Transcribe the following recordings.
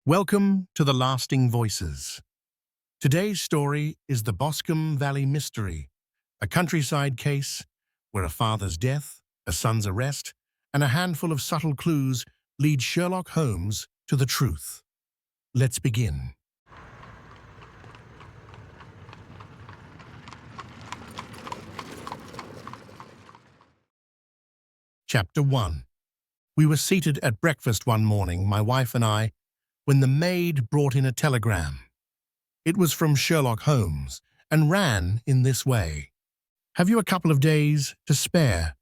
Welcome to The Lasting Voices. Today's story is the Boscombe Valley Mystery, a countryside case where a father's death, a son's arrest, and a handful of subtle clues lead Sherlock Holmes to the truth. Let's begin. Chapter 1. We were seated at breakfast one morning, my wife and I, when the maid brought in a telegram. It was from Sherlock Holmes and ran in this way. Have you a couple of days to spare?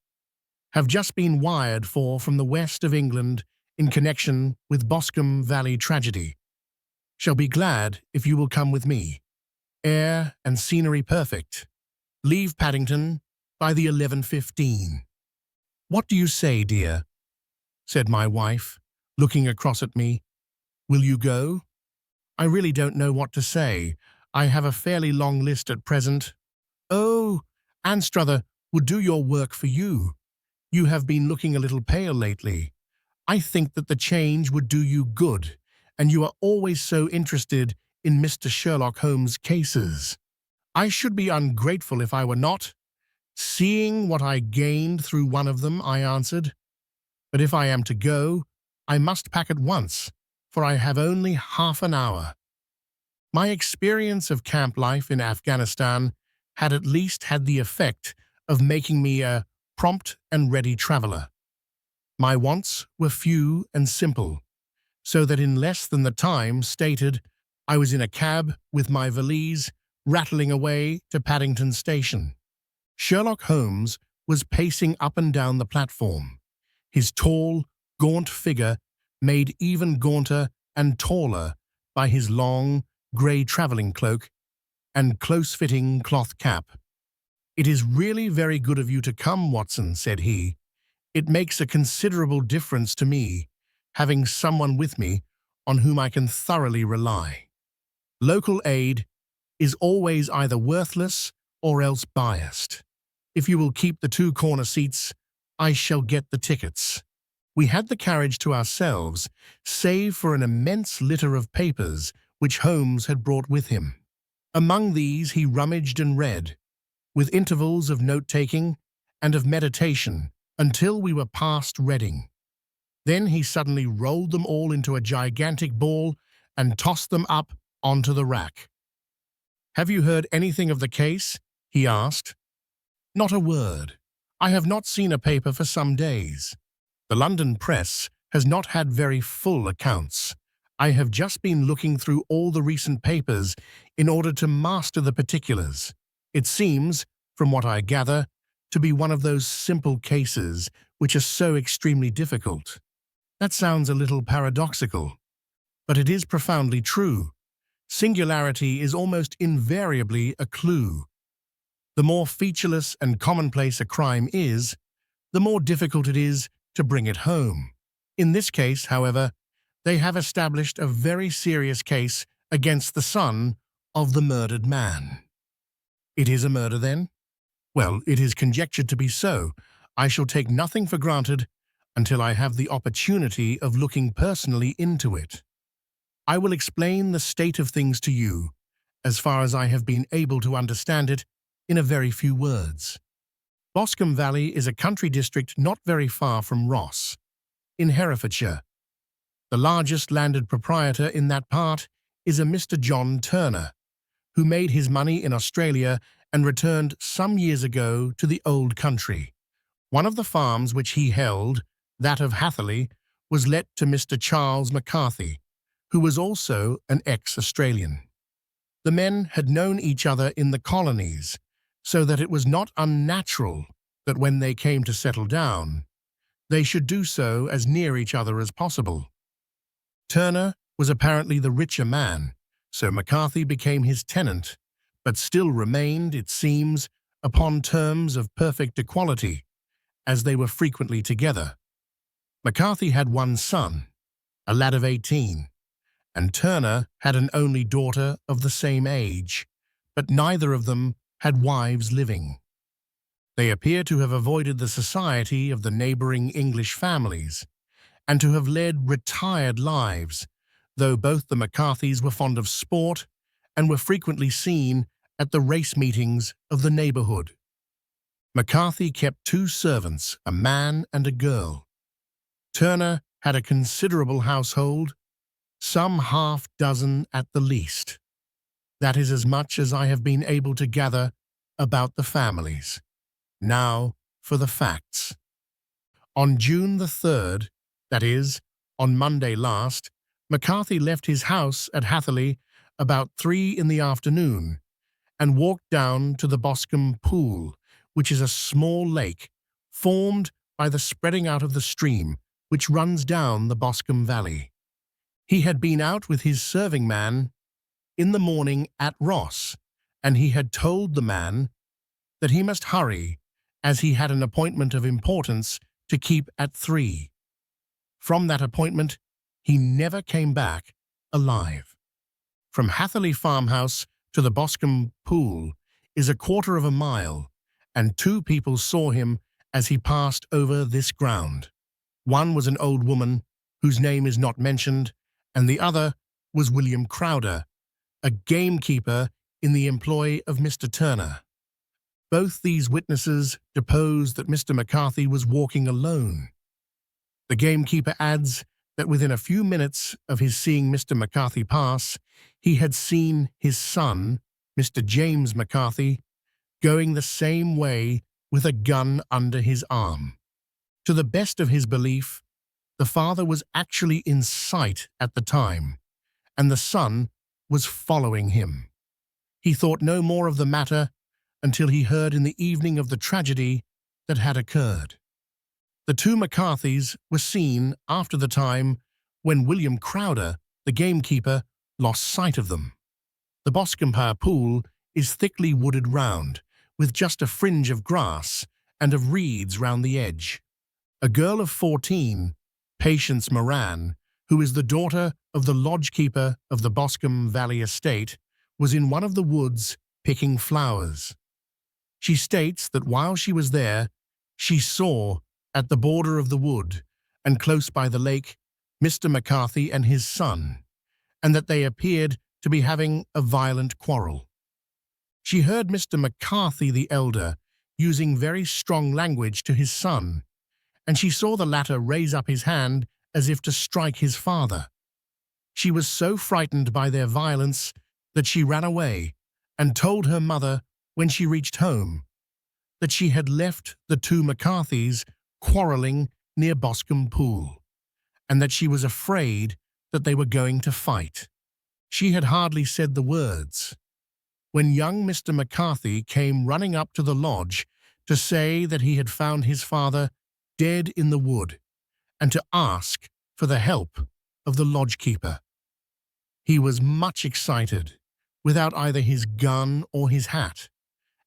Have just been wired for from the west of England in connection with Boscombe Valley tragedy. Shall be glad if you will come with me. Air and scenery perfect. Leave Paddington by the 11:15. What do you say, dear? Said my wife, looking across at me. Will you go? I really don't know what to say. I have a fairly long list at present. Oh, Anstruther would do your work for you. You have been looking a little pale lately. I think that the change would do you good, and you are always so interested in Mr. Sherlock Holmes' cases. I should be ungrateful if I were not. Seeing what I gained through one of them, I answered. But if I am to go, I must pack at once, for I have only half an hour. My experience of camp life in Afghanistan had at least had the effect of making me a prompt and ready traveler. My wants were few and simple, so that in less than the time stated, I was in a cab with my valise, rattling away to Paddington Station. Sherlock Holmes was pacing up and down the platform, his tall, gaunt figure made even gaunter and taller by his long, grey travelling cloak and close-fitting cloth cap. "It is really very good of you to come, Watson," said he. "It makes a considerable difference to me, having someone with me on whom I can thoroughly rely. Local aid is always either worthless or else biased. If you will keep the two corner seats, I shall get the tickets." We had the carriage to ourselves, save for an immense litter of papers which Holmes had brought with him. Among these he rummaged and read, with intervals of note-taking and of meditation, until we were past Reading. Then he suddenly rolled them all into a gigantic ball and tossed them up onto the rack. "Have you heard anything of the case?" he asked. "Not a word. I have not seen a paper for some days. The London press has not had very full accounts. I have just been looking through all the recent papers in order to master the particulars. It seems, from what I gather, to be one of those simple cases which are so extremely difficult. That sounds a little paradoxical, but it is profoundly true. Singularity is almost invariably a clue. The more featureless and commonplace a crime is, the more difficult it is to bring it home. In this case, however, they have established a very serious case against the son of the murdered man." "It is a murder, then?" "Well, it is conjectured to be so. I shall take nothing for granted until I have the opportunity of looking personally into it. I will explain the state of things to you, as far as I have been able to understand it, in a very few words. Boscombe Valley is a country district not very far from Ross, in Herefordshire. The largest landed proprietor in that part is a Mr. John Turner, who made his money in Australia and returned some years ago to the old country. One of the farms which he held, that of Hatherley, was let to Mr. Charles McCarthy, who was also an ex-Australian. The men had known each other in the colonies, so that it was not unnatural that when they came to settle down, they should do so as near each other as possible. Turner was apparently the richer man, so McCarthy became his tenant, but still remained, it seems, upon terms of perfect equality, as they were frequently together. McCarthy had one son, a lad of 18, and Turner had an only daughter of the same age, but neither of them had wives living. They appear to have avoided the society of the neighbouring English families, and to have led retired lives, though both the McCarthys were fond of sport and were frequently seen at the race meetings of the neighborhood. McCarthy kept two servants, a man and a girl. Turner had a considerable household, some half-dozen at the least. That is as much as I have been able to gather about the families. Now for the facts. On June the 3rd, that is, on Monday last, McCarthy left his house at Hatherley about 3 in the afternoon and walked down to the Boscombe Pool, which is a small lake formed by the spreading out of the stream which runs down the Boscombe Valley. He had been out with his serving man in the morning at Ross, and he had told the man that he must hurry as he had an appointment of importance to keep at 3. From that appointment, he never came back alive. From Hatherley Farmhouse to the Boscombe Pool is 1/4 of a mile, and 2 people saw him as he passed over this ground. One was an old woman, whose name is not mentioned, and the other was William Crowder, a gamekeeper in the employ of Mr. Turner. Both these witnesses deposed that Mr. McCarthy was walking alone. The gamekeeper adds that within a few minutes of his seeing Mr. McCarthy pass, he had seen his son, Mr. James McCarthy, going the same way with a gun under his arm. To the best of his belief, the father was actually in sight at the time, and the son was following him. He thought no more of the matter until he heard in the evening of the tragedy that had occurred. The 2 McCarthys were seen after the time when William Crowder, the gamekeeper, lost sight of them. The Boscombe Pool is thickly wooded round, with just a fringe of grass and of reeds round the edge. A girl of 14, Patience Moran, who is the daughter of the lodge-keeper of the Boscombe Valley estate, was in one of the woods picking flowers. She states that while she was there, she saw, at the border of the wood and close by the lake, Mr. McCarthy and his son, and that they appeared to be having a violent quarrel. She heard Mr. McCarthy the elder using very strong language to his son, and she saw the latter raise up his hand as if to strike his father. She was so frightened by their violence that she ran away and told her mother when she reached home that she had left the 2 McCarthys quarrelling near Boscombe Pool, and that she was afraid that they were going to fight. She had hardly said the words when young Mr. McCarthy came running up to the lodge to say that he had found his father dead in the wood and to ask for the help of the lodge-keeper. He was much excited, without either his gun or his hat,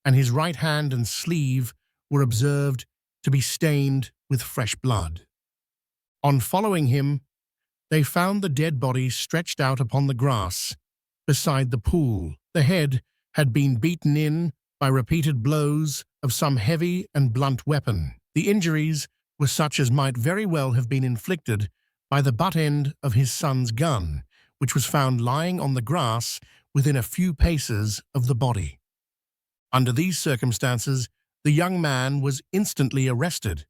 and his right hand and sleeve were observed to be stained with fresh blood. On following him, they found the dead body stretched out upon the grass beside the pool. The head had been beaten in by repeated blows of some heavy and blunt weapon. The injuries were such as might very well have been inflicted by the butt end of his son's gun, which was found lying on the grass within a few paces of the body. Under these circumstances, the young man was instantly arrested,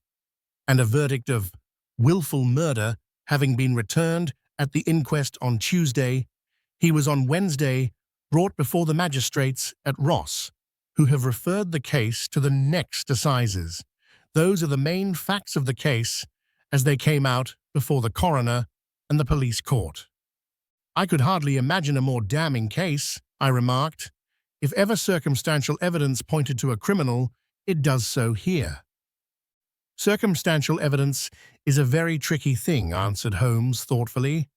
and a verdict of willful murder having been returned at the inquest on Tuesday, he was on Wednesday brought before the magistrates at Ross, who have referred the case to the next assizes. Those are the main facts of the case as they came out before the coroner and the police court. "I could hardly imagine a more damning case," I remarked. "If ever circumstantial evidence pointed to a criminal, it does so here." "Circumstantial evidence is a very tricky thing," answered Holmes thoughtfully.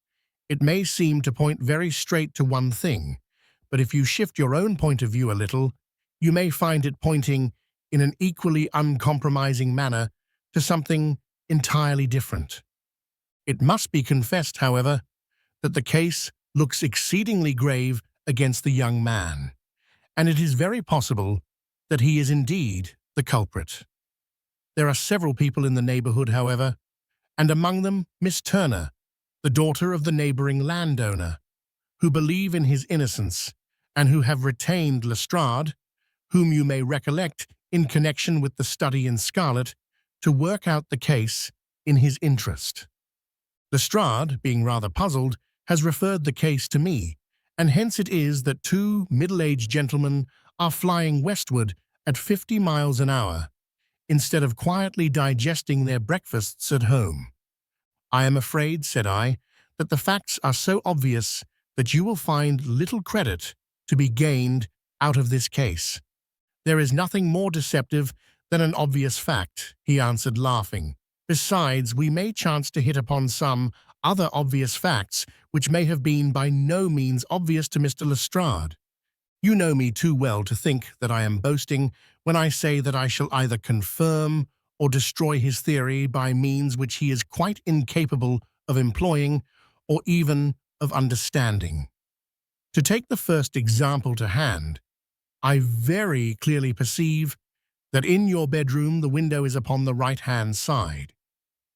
"It may seem to point very straight to one thing, but if you shift your own point of view a little, you may find it pointing in an equally uncompromising manner to something entirely different. It must be confessed, however, that the case looks exceedingly grave against the young man, and it is very possible that he is indeed the culprit. There are several people in the neighborhood, however, and among them Miss Turner, the daughter of the neighboring landowner, who believe in his innocence and who have retained Lestrade, whom you may recollect in connection with the study in Scarlet, to work out the case in his interest. Lestrade, being rather puzzled, has referred the case to me, and hence it is that two middle-aged gentlemen are flying westward at 50 miles an hour, instead of quietly digesting their breakfasts at home. I am afraid, said I, that the facts are so obvious that you will find little credit to be gained out of this case. There is nothing more deceptive than an obvious fact, he answered, laughing. Besides, we may chance to hit upon some other obvious facts which may have been by no means obvious to Mr. Lestrade. You know me too well to think that I am boasting when I say that I shall either confirm or destroy his theory by means which he is quite incapable of employing or even of understanding. To take the first example to hand, I very clearly perceive that in your bedroom the window is upon the right-hand side,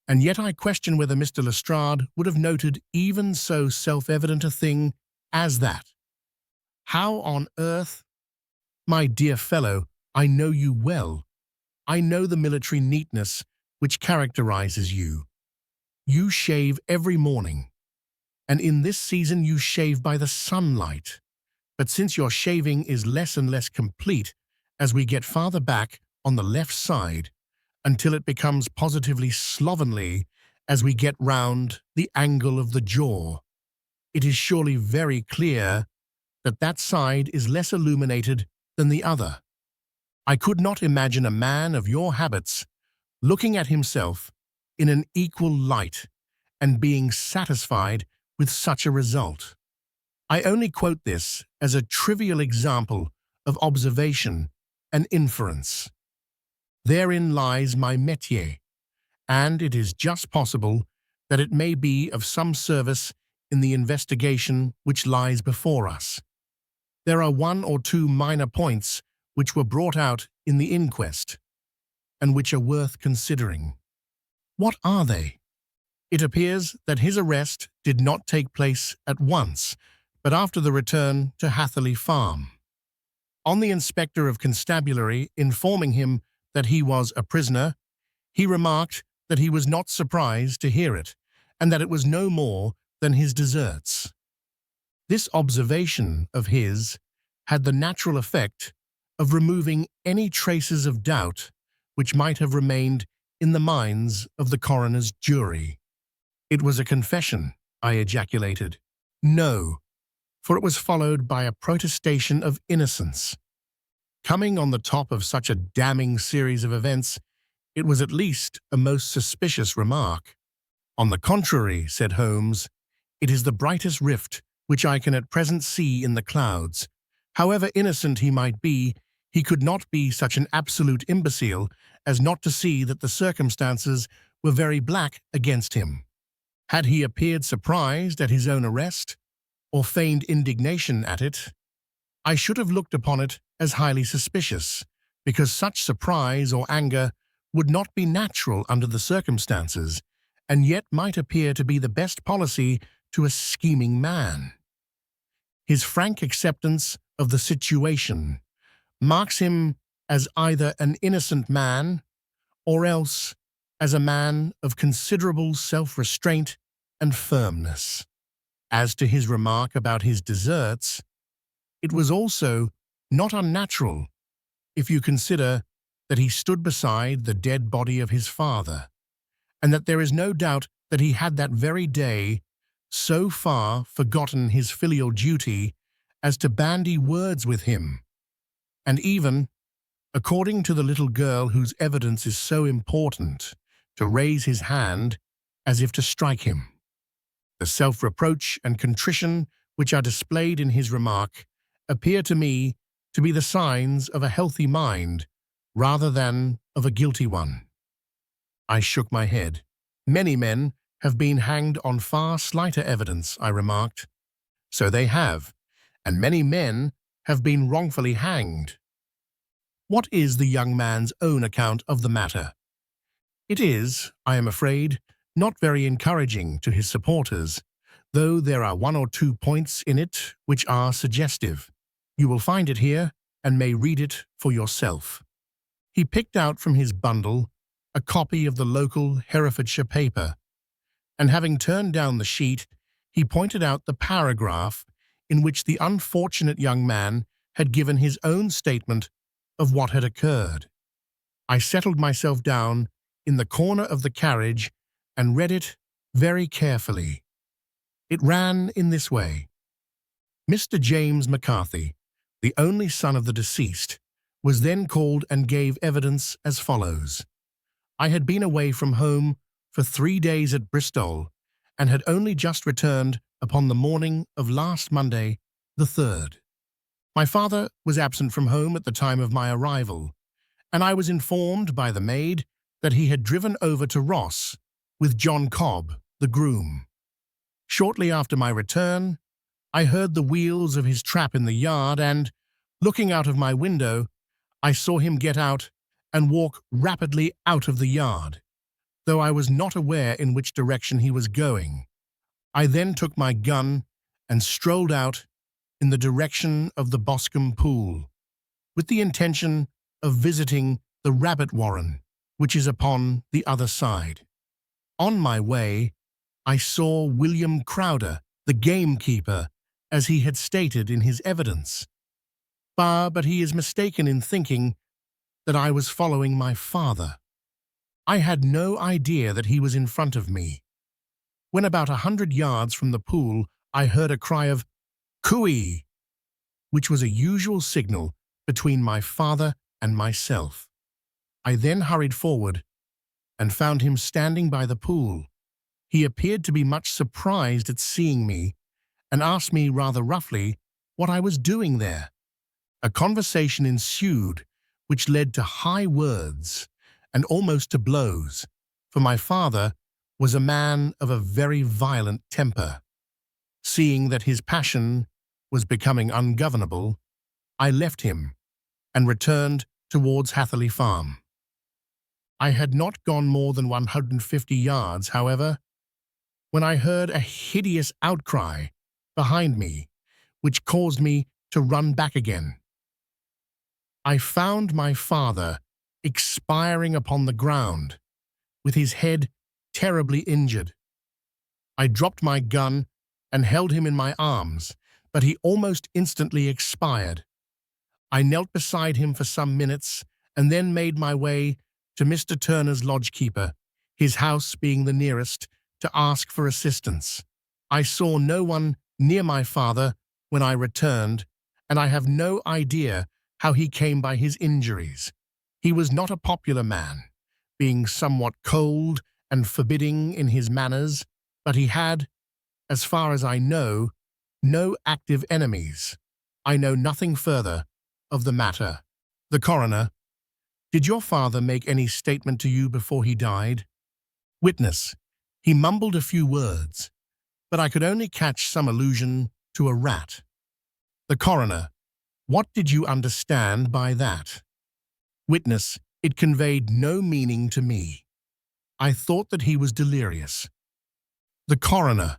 and yet I question whether Mr. Lestrade would have noted even so self-evident a thing as that. How on earth? My dear fellow, I know you well. I know the military neatness which characterizes you. You shave every morning, and in this season you shave by the sunlight. But since your shaving is less and less complete as we get farther back on the left side, until it becomes positively slovenly as we get round the angle of the jaw, it is surely very clear that that side is less illuminated than the other. I could not imagine a man of your habits looking at himself in an equal light and being satisfied with such a result. I only quote this as a trivial example of observation and inference. Therein lies my métier, and it is just possible that it may be of some service in the investigation which lies before us. There are one or two minor points which were brought out in the inquest, and which are worth considering. What are they? It appears that his arrest did not take place at once, but after the return to Hatherley Farm. On the inspector of constabulary informing him that he was a prisoner, he remarked that he was not surprised to hear it, and that it was no more than his deserts. This observation of his had the natural effect of removing any traces of doubt which might have remained in the minds of the coroner's jury. It was a confession, I ejaculated. No, for it was followed by a protestation of innocence. Coming on the top of such a damning series of events, it was at least a most suspicious remark. On the contrary, said Holmes, it is the brightest rift which I can at present see in the clouds. However innocent he might be, he could not be such an absolute imbecile as not to see that the circumstances were very black against him. Had he appeared surprised at his own arrest, or feigned indignation at it, I should have looked upon it as highly suspicious, because such surprise or anger would not be natural under the circumstances, and yet might appear to be the best policy to a scheming man. His frank acceptance of the situation marks him as either an innocent man or else as a man of considerable self-restraint and firmness. As to his remark about his deserts, it was also not unnatural if you consider that he stood beside the dead body of his father, and that there is no doubt that he had that very day so far forgotten his filial duty as to bandy words with him, and even, according to the little girl whose evidence is so important, to raise his hand as if to strike him. The self-reproach and contrition which are displayed in his remark appear to me to be the signs of a healthy mind rather than of a guilty one. I shook my head. Many men have been hanged on far slighter evidence, I remarked. So they have, and many men have been wrongfully hanged. What is the young man's own account of the matter? It is, I am afraid, not very encouraging to his supporters, though there are 1 or 2 points in it which are suggestive. You will find it here and may read it for yourself. He picked out from his bundle a copy of the local Herefordshire paper, and having turned down the sheet, he pointed out the paragraph in which the unfortunate young man had given his own statement of what had occurred. I settled myself down in the corner of the carriage and read it very carefully. It ran in this way. Mr. James McCarthy, the only son of the deceased, was then called and gave evidence as follows. I had been away from home for 3 days at Bristol and had only just returned upon the morning of last Monday, the 3rd. My father was absent from home at the time of my arrival, and I was informed by the maid that he had driven over to Ross with John Cobb, the groom. Shortly after my return, I heard the wheels of his trap in the yard and, looking out of my window, I saw him get out and walk rapidly out of the yard, though I was not aware in which direction he was going. I then took my gun and strolled out in the direction of the Boscombe pool, with the intention of visiting the rabbit warren, which is upon the other side. On my way, I saw William Crowder, the gamekeeper, as he had stated in his evidence. But he is mistaken in thinking that I was following my father. I had no idea that he was in front of me. When about 100 yards from the pool, I heard a cry of "Cooey," which was a usual signal between my father and myself. I then hurried forward and found him standing by the pool. He appeared to be much surprised at seeing me and asked me rather roughly what I was doing there. A conversation ensued which led to high words and almost to blows, for my father was a man of a very violent temper. Seeing that his passion was becoming ungovernable, I left him and returned towards Hatherley Farm. I had not gone more than 150 yards, however, when I heard a hideous outcry behind me, which caused me to run back again. I found my father expiring upon the ground, with his head terribly injured. I dropped my gun and held him in my arms, but he almost instantly expired. I knelt beside him for some minutes and then made my way to Mr. Turner's lodgekeeper, his house being the nearest, to ask for assistance. I saw no one near my father when I returned, and I have no idea how he came by his injuries. He was not a popular man, being somewhat cold and forbidding in his manners, but he had, as far as I know, no active enemies. I know nothing further of the matter. The coroner: did your father make any statement to you before he died? Witness: he mumbled a few words, but I could only catch some allusion to a rat. The coroner: what did you understand by that? Witness: it conveyed no meaning to me. I thought that he was delirious. The coroner: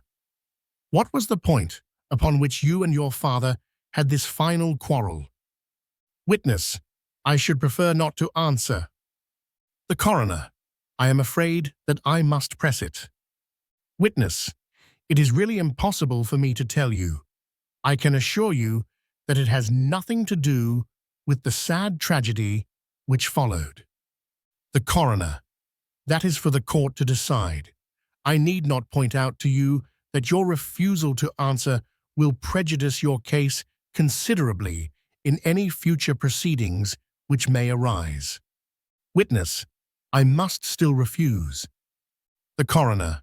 what was the point upon which you and your father had this final quarrel? Witness: I should prefer not to answer. The coroner: I am afraid that I must press it. Witness: it is really impossible for me to tell you. I can assure you that it has nothing to do with the sad tragedy which followed. The coroner: that is for the court to decide. I need not point out to you that your refusal to answer will prejudice your case considerably in any future proceedings which may arise. Witness: I must still refuse. The coroner: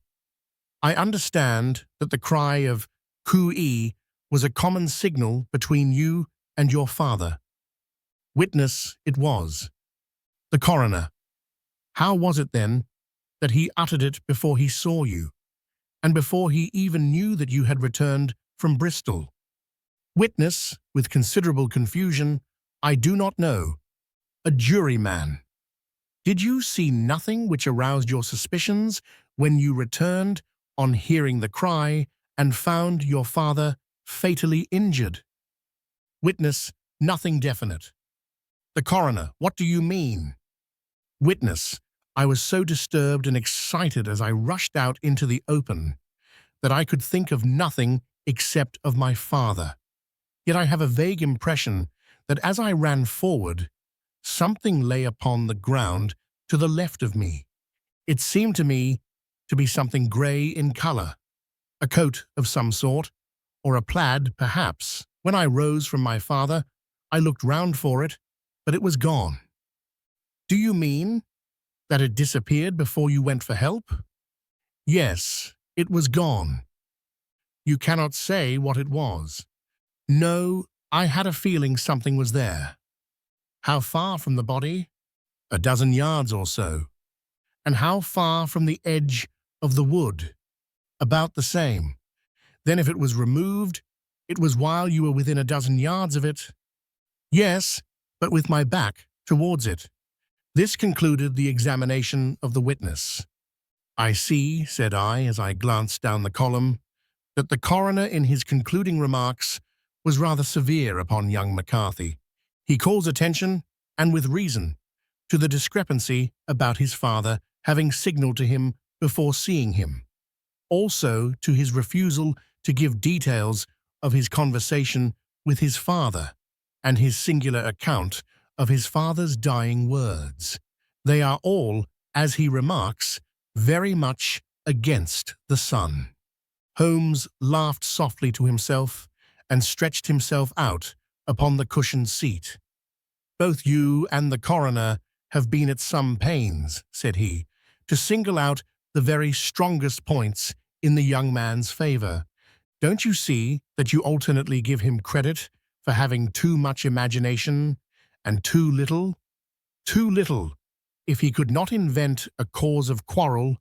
I understand that the cry of "Coo-ee" was a common signal between you and your father. Witness: it was. The coroner: how was it then that he uttered it before he saw you, and before he even knew that you had returned from Bristol? Witness, with considerable confusion: I do not know. A juryman: did you see nothing which aroused your suspicions when you returned on hearing the cry and found your father fatally injured? Witness, nothing definite. The coroner, what do you mean? Witness, I was so disturbed and excited as I rushed out into the open that I could think of nothing except of my father. Yet I have a vague impression that as I ran forward, something lay upon the ground to the left of me. It seemed to me to be something grey in colour, a coat of some sort, or a plaid, perhaps. When I rose from my father, I looked round for it, but it was gone. Do you mean that it disappeared before you went for help? Yes, it was gone. You cannot say what it was. No, I had a feeling something was there. How far from the body? A dozen yards or so. And how far from the edge of the wood? About the same. Then if it was removed, it was while you were within a dozen yards of it? Yes, but with my back towards it. This concluded the examination of the witness. I see, said I as I glanced down the column, that the coroner in his concluding remarks was rather severe upon young McCarthy. He calls attention, and with reason, to the discrepancy about his father having signalled to him before seeing him. Also to his refusal to give details of his conversation with his father and his singular account of his father's dying words. They are all, as he remarks, very much against the son. Holmes laughed softly to himself and stretched himself out upon the cushioned seat. Both you and the coroner have been at some pains, said he, to single out the very strongest points in the young man's favour. Don't you see that you alternately give him credit for having too much imagination and too little? Too little, if he could not invent a cause of quarrel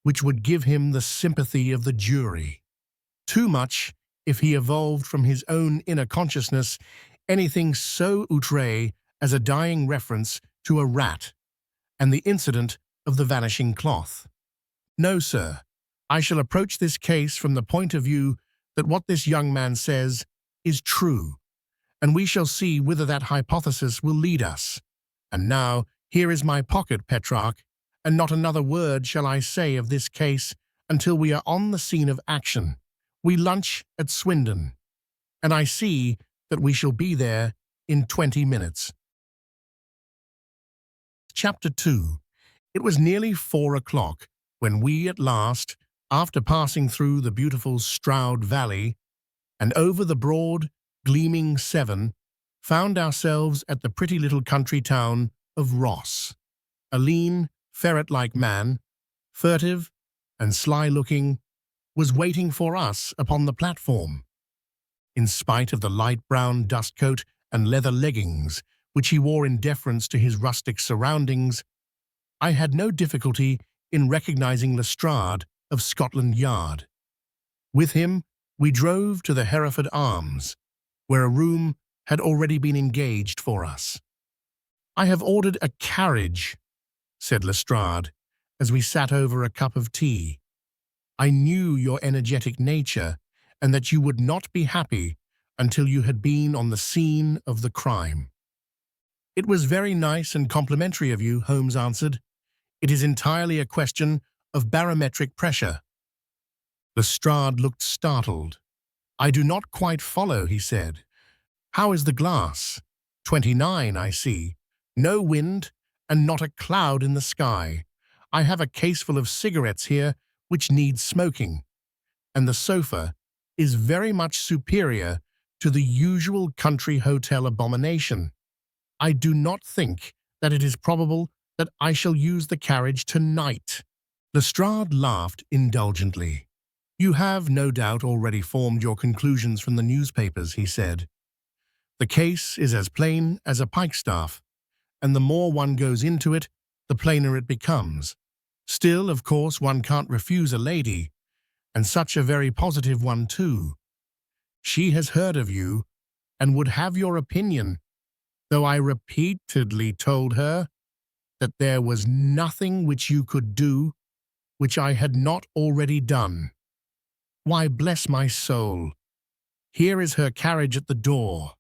which would give him the sympathy of the jury. Too much, if he evolved from his own inner consciousness anything so outré as a dying reference to a rat and the incident of the vanishing cloth. No, sir, I shall approach this case from the point of view that what this young man says is true, and we shall see whither that hypothesis will lead us. And now, here is my pocket, Petrarch, and not another word shall I say of this case until we are on the scene of action. We lunch at Swindon, and I see that we shall be there in 20 minutes. Chapter 2. It was nearly 4 o'clock when we at last, after passing through the beautiful Stroud Valley and over the broad, gleaming Severn, found ourselves at the pretty little country town of Ross. A lean, ferret-like man, furtive and sly-looking, was waiting for us upon the platform. In spite of the light brown dust coat and leather leggings which he wore in deference to his rustic surroundings, I had no difficulty in recognizing Lestrade of Scotland Yard. With him, we drove to the Hereford Arms, where a room had already been engaged for us. "I have ordered a carriage," said Lestrade, as we sat over a cup of tea. "I knew your energetic nature, and that you would not be happy until you had been on the scene of the crime." "It was very nice and complimentary of you," Holmes answered. "It is entirely a question of barometric pressure." Lestrade looked startled. "I do not quite follow," he said. "How is the glass?" 29, I see. No wind, and not a cloud in the sky. I have a caseful of cigarettes here which need smoking, and the sofa is very much superior to the usual country hotel abomination. I do not think that it is probable that I shall use the carriage tonight." Lestrade laughed indulgently. "You have, no doubt, already formed your conclusions from the newspapers," he said. "The case is as plain as a pikestaff, and the more one goes into it, the plainer it becomes. Still, of course, one can't refuse a lady, and such a very positive one too. She has heard of you, and would have your opinion, though I repeatedly told her that there was nothing which you could do which I had not already done. Why, bless my soul, here is her carriage at the door."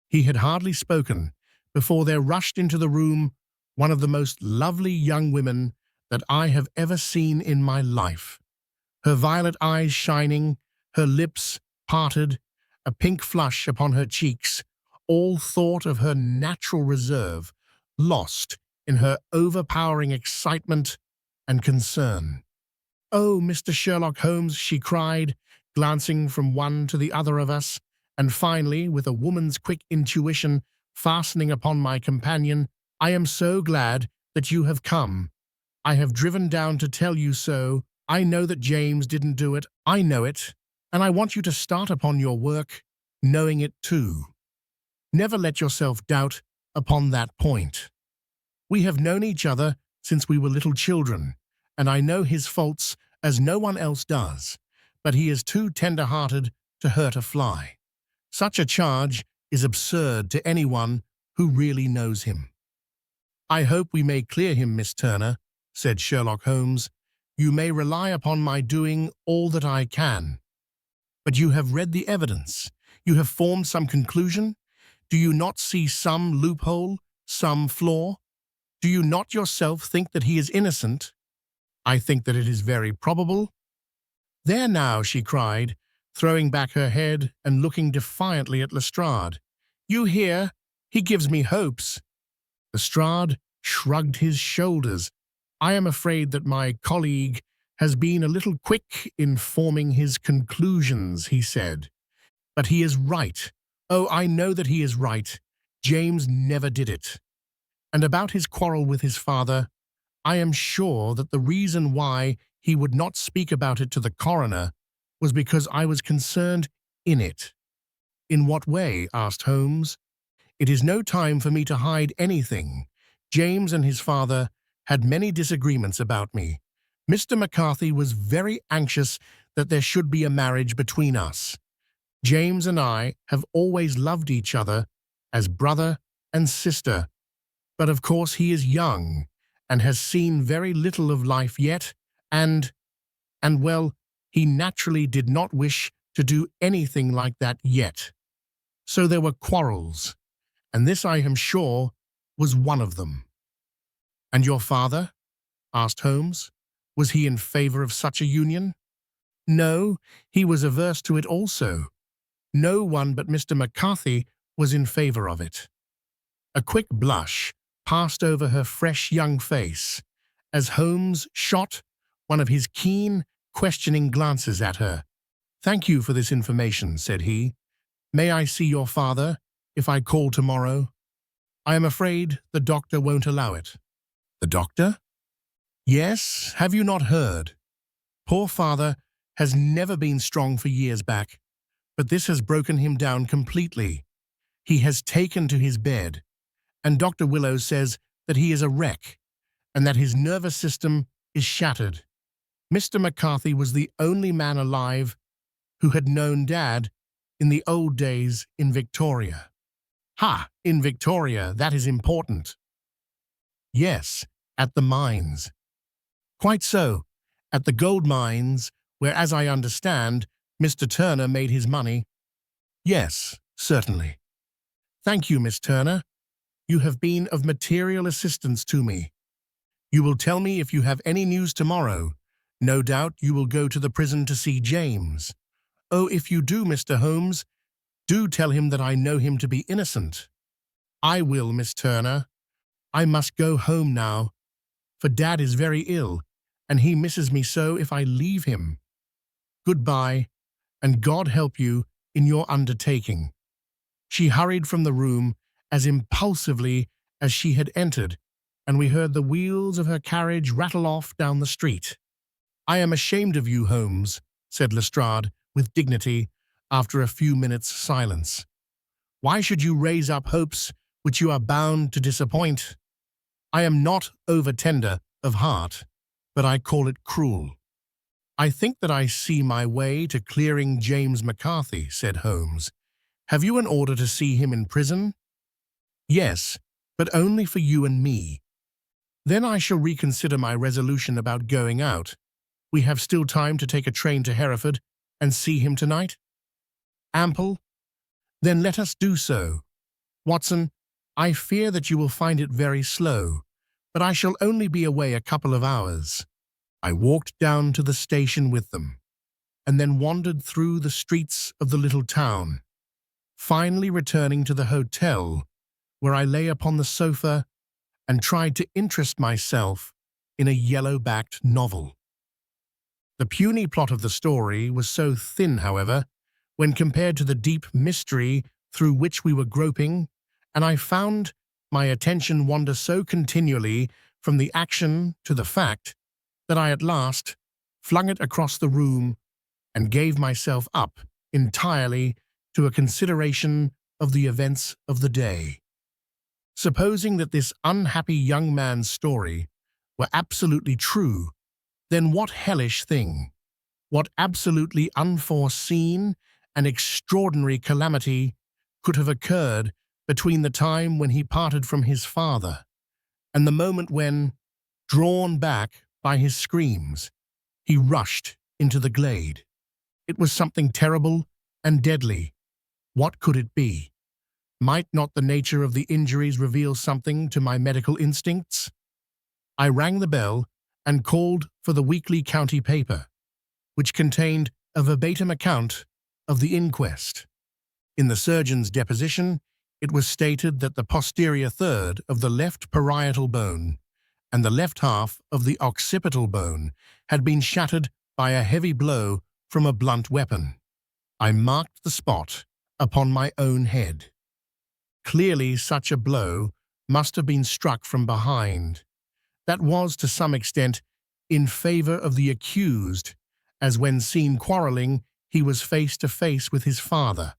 He had hardly spoken before there rushed into the room one of the most lovely young women that I have ever seen in my life. Her violet eyes shining, her lips parted, a pink flush upon her cheeks, all thought of her natural reserve, lost in her overpowering excitement and concern. "Oh, Mr. Sherlock Holmes," she cried, glancing from one to the other of us, and finally, with a woman's quick intuition, fastening upon my companion, "I am so glad that you have come. I have driven down to tell you so. I know that James didn't do it. I know it, and I want you to start upon your work knowing it too. Never let yourself doubt upon that point. We have known each other since we were little children, and I know his faults as no one else does, but he is too tender-hearted to hurt a fly. Such a charge is absurd to anyone who really knows him." "I hope we may clear him, Miss Turner," said Sherlock Holmes. "You may rely upon my doing all that I can." "But you have read the evidence. You have formed some conclusion. Do you not see some loophole, some flaw? Do you not yourself think that he is innocent?" "I think that it is very probable." "There now," she cried, throwing back her head and looking defiantly at Lestrade. "You hear? He gives me hopes." Lestrade shrugged his shoulders. "I am afraid that my colleague has been a little quick in forming his conclusions," he said. "But he is right. Oh, I know that he is right. James never did it. And about his quarrel with his father, I am sure that the reason why he would not speak about it to the coroner was because I was concerned in it." "In what way?" asked Holmes. "It is no time for me to hide anything. James and his father had many disagreements about me. Mr. McCarthy was very anxious that there should be a marriage between us. James and I have always loved each other as brother and sister, but of course he is young and has seen very little of life yet, and well, he naturally did not wish to do anything like that yet. So there were quarrels, and this, I am sure, was one of them." "And your father?" asked Holmes. "Was he in favor of such a union?" "No, he was averse to it also. No one but Mr. McCarthy was in favor of it." A quick blush passed over her fresh young face as Holmes shot one of his keen, questioning glances at her. "Thank you for this information," said he. "May I see your father if I call tomorrow?" "I am afraid the doctor won't allow it." "The doctor?" "Yes, have you not heard? Poor father has never been strong for years back, but this has broken him down completely. He has taken to his bed, and Dr. Willows says that he is a wreck and that his nervous system is shattered. Mr. McCarthy was the only man alive who had known Dad in the old days in Victoria." "Ha! In Victoria, that is important." "Yes, at the mines." "Quite so, at the gold mines, where, as I understand, Mr. Turner made his money." "Yes, certainly." "Thank you, Miss Turner. You have been of material assistance to me. You will tell me if you have any news tomorrow. No doubt you will go to the prison to see James. Oh, if you do, Mr. Holmes, do tell him that I know him to be innocent." "I will, Miss Turner. I must go home now, for Dad is very ill, and he misses me so if I leave him. Goodbye, and God help you in your undertaking." She hurried from the room as impulsively as she had entered, and we heard the wheels of her carriage rattle off down the street. "I am ashamed of you, Holmes," said Lestrade with dignity after a few minutes' silence. "Why should you raise up hopes which you are bound to disappoint? I am not over-tender of heart, but I call it cruel." "I think that I see my way to clearing James McCarthy," said Holmes. "Have you an order to see him in prison?" "Yes, but only for you and me. Then I shall reconsider my resolution about going out. We have still time to take a train to Hereford and see him tonight? Ample? Then let us do so. Watson, I fear that you will find it very slow, but I shall only be away a couple of hours. I walked down to the station with them, and then wandered through the streets of the little town, finally returning to the hotel, where I lay upon the sofa and tried to interest myself in a yellow-backed novel. The puny plot of the story was so thin, however, when compared to the deep mystery through which we were groping, and I found my attention wander so continually from the action to the fact that I at last flung it across the room and gave myself up entirely to a consideration of the events of the day. Supposing that this unhappy young man's story were absolutely true, then what hellish thing, what absolutely unforeseen and extraordinary calamity could have occurred between the time when he parted from his father and the moment when, drawn back by his screams, he rushed into the glade? It was something terrible and deadly. What could it be? Might not the nature of the injuries reveal something to my medical instincts? I rang the bell and called for the weekly county paper, which contained a verbatim account of the inquest. In the surgeon's deposition, it was stated that the posterior third of the left parietal bone and the left half of the occipital bone had been shattered by a heavy blow from a blunt weapon. I marked the spot upon my own head. Clearly, such a blow must have been struck from behind. That was, to some extent, in favor of the accused, as when seen quarreling, he was face to face with his father.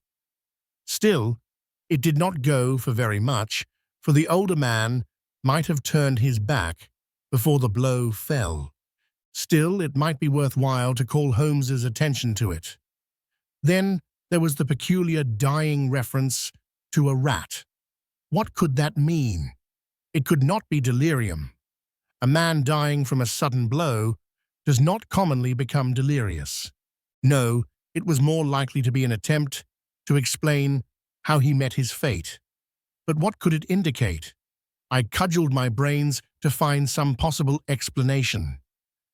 Still, it did not go for very much, for the older man might have turned his back before the blow fell. Still, it might be worthwhile to call Holmes's attention to it. Then there was the peculiar dying reference to a rat. What could that mean? It could not be delirium. A man dying from a sudden blow does not commonly become delirious. No, it was more likely to be an attempt to explain how he met his fate. But what could it indicate? I cudgeled my brains to find some possible explanation.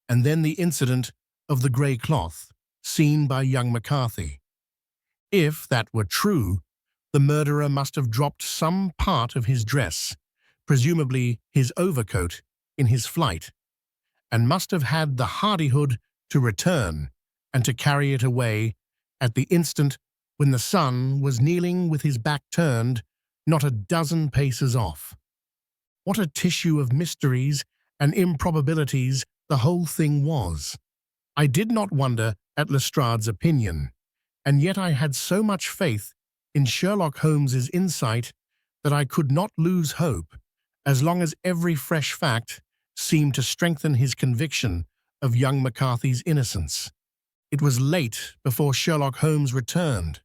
And then the incident of the grey cloth, seen by young McCarthy. If that were true, the murderer must have dropped some part of his dress, presumably his overcoat, in his flight, and must have had the hardihood to return and to carry it away at the instant when the sun was kneeling with his back turned, not a dozen paces off. What a tissue of mysteries and improbabilities the whole thing was! I did not wonder at Lestrade's opinion, and yet I had so much faith in Sherlock Holmes's insight that I could not lose hope, as long as every fresh fact seemed to strengthen his conviction of young McCarthy's innocence. It was late before Sherlock Holmes returned.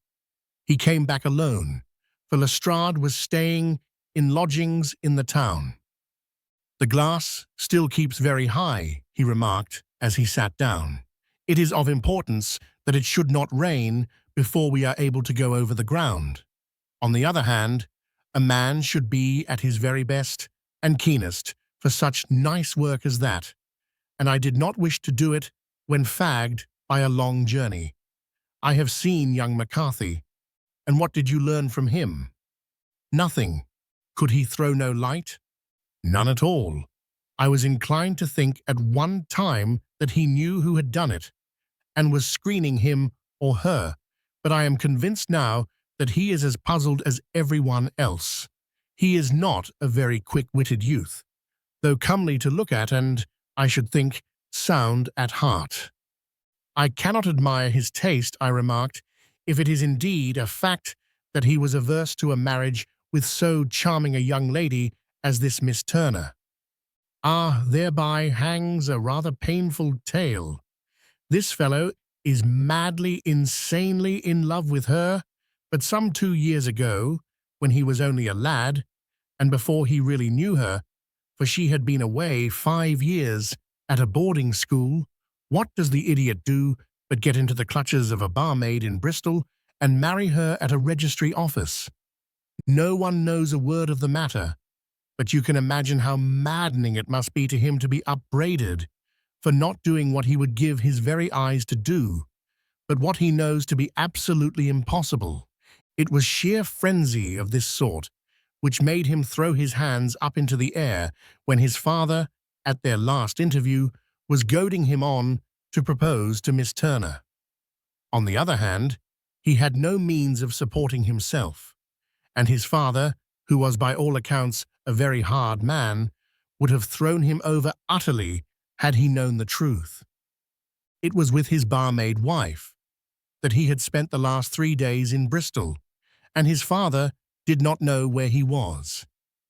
He came back alone, for Lestrade was staying in lodgings in the town. "The glass still keeps very high," he remarked as he sat down. "It is of importance that it should not rain before we are able to go over the ground. On the other hand, a man should be at his very best and keenest for such nice work as that, and I did not wish to do it when fagged by a long journey. I have seen young McCarthy, and what did you learn from him? Nothing. Could he throw no light? None at all. I was inclined to think at one time that he knew who had done it, and was screening him or her, but I am convinced now that he is as puzzled as everyone else. He is not a very quick-witted youth, though comely to look at and, I should think, sound at heart. I cannot admire his taste," I remarked, "if it is indeed a fact that he was averse to a marriage with so charming a young lady as this Miss Turner. Ah, thereby hangs a rather painful tale. This fellow is madly, insanely in love with her, but some 2 years ago, when he was only a lad, and before he really knew her, for she had been away 5 years at a boarding school, What does the idiot do but get into the clutches of a barmaid in Bristol and marry her at a registry office? No one knows a word of the matter, but you can imagine how maddening it must be to him to be upbraided for not doing what he would give his very eyes to do, but what he knows to be absolutely impossible. It was sheer frenzy of this sort which made him throw his hands up into the air when his father, at their last interview, was goading him on to propose to Miss Turner. On the other hand, he had no means of supporting himself, and his father, who was by all accounts a very hard man, would have thrown him over utterly had he known the truth. It was with his barmaid wife that he had spent the last 3 days in Bristol, and his father did not know where he was.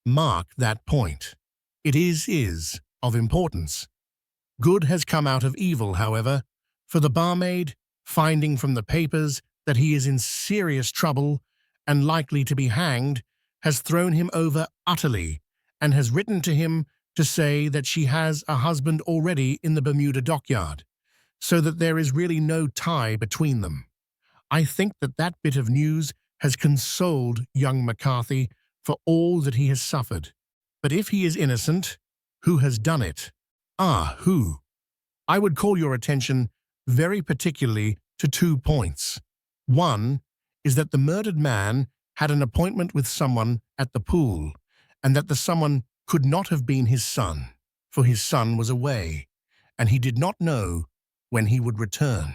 Mark that point. It is of importance. Good has come out of evil, however, for the barmaid, finding from the papers that he is in serious trouble and likely to be hanged, has thrown him over utterly and has written to him to say that she has a husband already in the Bermuda dockyard, so that there is really no tie between them. I think that bit of news has consoled young McCarthy for all that he has suffered. But if he is innocent, who has done it? Who? I would call your attention very particularly to 2 points. One is that the murdered man had an appointment with someone at the pool, and that the someone could not have been his son, for his son was away, and he did not know when he would return.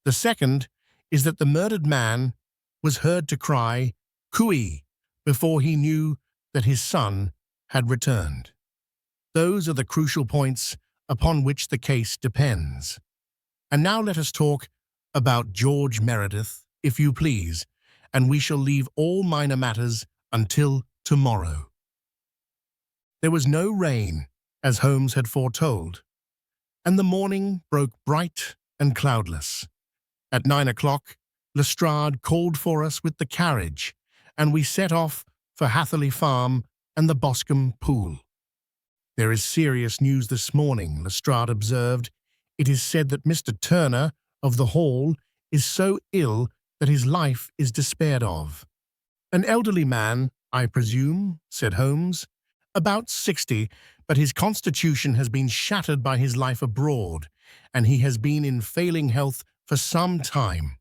The second is that the murdered man was heard to cry, "Cooey," before he knew that his son had returned. Those are the crucial points upon which the case depends. And now let us talk about George Meredith, if you please, and we shall leave all minor matters until tomorrow. There was no rain, as Holmes had foretold, and the morning broke bright and cloudless. At 9 o'clock, Lestrade called for us with the carriage, and we set off for Hatherley Farm and the Boscombe Pool. "There is serious news this morning," Lestrade observed. "It is said that Mr. Turner of the Hall is so ill that his life is despaired of." "An elderly man, I presume," said Holmes. "About 60, but his constitution has been shattered by his life abroad, and he has been in failing health for some time.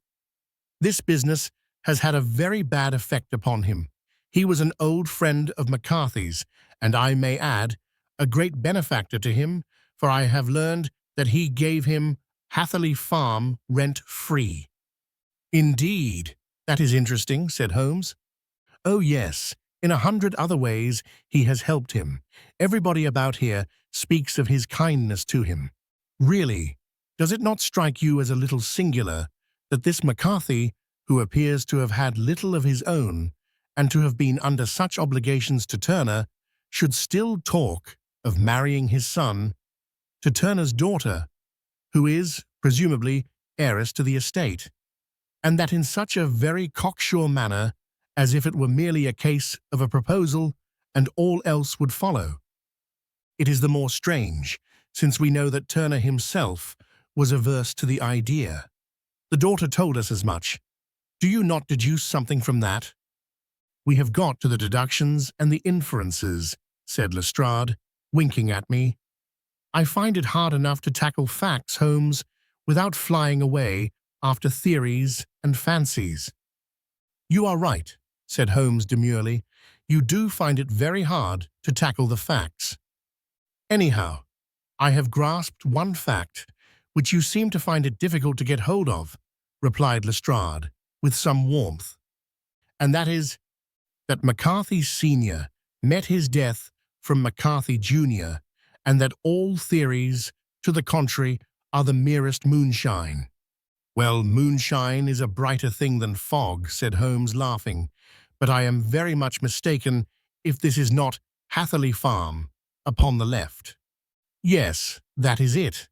This business has had a very bad effect upon him. He was an old friend of McCarthy's, and I may add, a great benefactor to him, for I have learned that he gave him Hatherley Farm rent-free." "Indeed, that is interesting," said Holmes. "Oh yes, in 100 other ways he has helped him. Everybody about here speaks of his kindness to him. Really, does it not strike you as a little singular that this McCarthy, who appears to have had little of his own, and to have been under such obligations to Turner, should still talk of marrying his son to Turner's daughter, who is, presumably, heiress to the estate, and that in such a very cocksure manner, as if it were merely a case of a proposal and all else would follow? It is the more strange, since we know that Turner himself was averse to the idea. The daughter told us as much. Do you not deduce something from that?" "We have got to the deductions and the inferences," said Lestrade, winking at me. "I find it hard enough to tackle facts, Holmes, without flying away after theories and fancies." "You are right," said Holmes demurely. "You do find it very hard to tackle the facts. Anyhow, I have grasped one fact, which you seem to find it difficult to get hold of," replied Lestrade, with some warmth. "And that is, that McCarthy Sr. met his death from McCarthy Jr., and that all theories to the contrary are the merest moonshine." "Well, moonshine is a brighter thing than fog," said Holmes, laughing, "but I am very much mistaken if this is not Hatherley Farm, upon the left." "Yes, that is it."